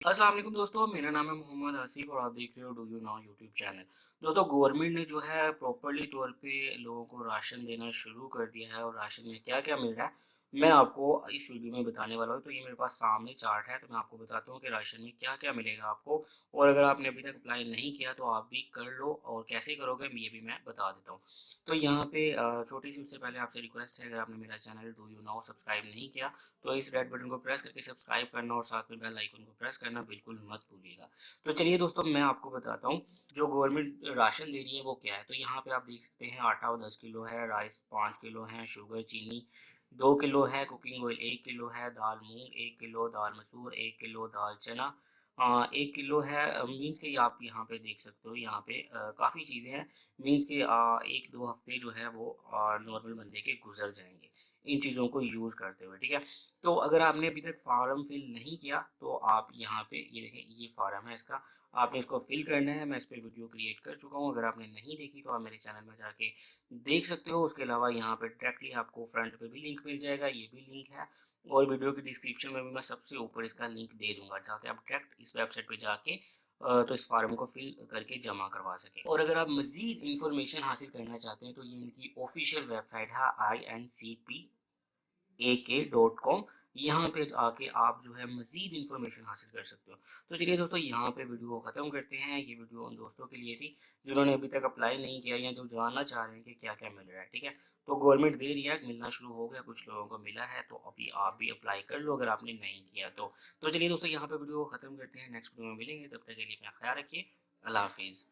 अस्सलाम वालेकुम दोस्तों, मेरा नाम है मोहम्मद आसिफ और आप देख रहे हो do you now YouTube channel. दोस्तों, गवर्नमेंट ने जो है प्रॉपर्ली तौर पे लोगों को राशन देना शुरू कर दिया है और राशन में क्या-क्या मिल रहा है, मैं आपको इस वीडियो में बताने वाला हूँ। तो ये मेरे पास सामने चार्ट है, तो मैं आपको बताता हूँ कि राशन में क्या-क्या मिलेगा आपको। और अगर आपने अभी तक अप्लाई नहीं किया तो आप भी कर लो, और कैसे करोगे ये भी मैं बता देता हूँ। तो यहाँ पे छोटी-सी उससे पहले आपसे रिक्वेस्ट है, अगर आपने मेरा channel do you now subscribe नहीं किया तो इस रेड बटन को प्रेस करके सब्सक्राइब करना और साथ में बेल आइकन को प्रेस करना बिल्कुल मत भूलिएगा। तो चलिए दोस्तों, मैं आपको बताता हूँ जो गवर्नमेंट राशन दे रही है वो क्या है। तो यहाँ पे आप देख सकते हैं, आटा 10 किलो है, राइस 5 किलो है, शुगर चीनी 2 किलो है, कुकिंग ऑयल 1 किलो है, दाल मूंग 1 किलो, दाल मसूर 1 किलो, दाल चना 1 किलो है। मीन्स के आप यहाँ पे देख सकते हो, यहाँ पे काफ़ी चीज़ें हैं। मीन्स के 1-2 हफ्ते जो है वो नॉर्मल बंदे के गुजर जाएंगे इन चीज़ों को यूज़ करते हुए, ठीक है। तो अगर आपने अभी तक फार्म फिल नहीं किया तो आप यहाँ पे ये देखें, ये फार्म है इसका, आपने इसको फिल करना है। मैं इस पर वीडियो क्रिएट कर चुका हूँ, अगर आपने नहीं देखी तो आप मेरे चैनल में जाके देख सकते हो। उसके अलावा यहाँ पे डायरेक्टली आपको फ्रंट पे भी लिंक मिल जाएगा, ये भी लिंक है, और वीडियो की डिस्क्रिप्शन में भी मैं सबसे ऊपर इसका लिंक दे दूंगा, जाके आप डायरेक्ट इस वेबसाइट पे जाके तो इस फार्म को फिल करके जमा करवा सकें। और अगर आप मज़ीद इंफॉर्मेशन हासिल करना चाहते हैं तो ये इनकी ऑफिशियल वेबसाइट है incpak.com। यहाँ पे आके आप जो है मज़ीद इंफॉर्मेशन हासिल कर सकते हो। तो चलिए दोस्तों, यहाँ पे वीडियो को ख़त्म करते हैं। ये वीडियो उन दोस्तों के लिए थी जिन्होंने अभी तक अप्लाई नहीं किया या जो जानना चाह रहे हैं कि क्या-क्या मिल रहा है, ठीक है। तो गवर्नमेंट दे रही है, मिलना शुरू हो गया, कुछ लोगों को मिला है, तो अभी आप भी अप्लाई कर लो अगर आपने नहीं किया तो। तो चलिए दोस्तों, यहाँ पे वीडियो को ख़त्म करते हैं, नेक्स्ट वीडियो में मिलेंगे, तब तक के लिए अपना ख्याल रखिए। अल्लाह हाफ़िज़।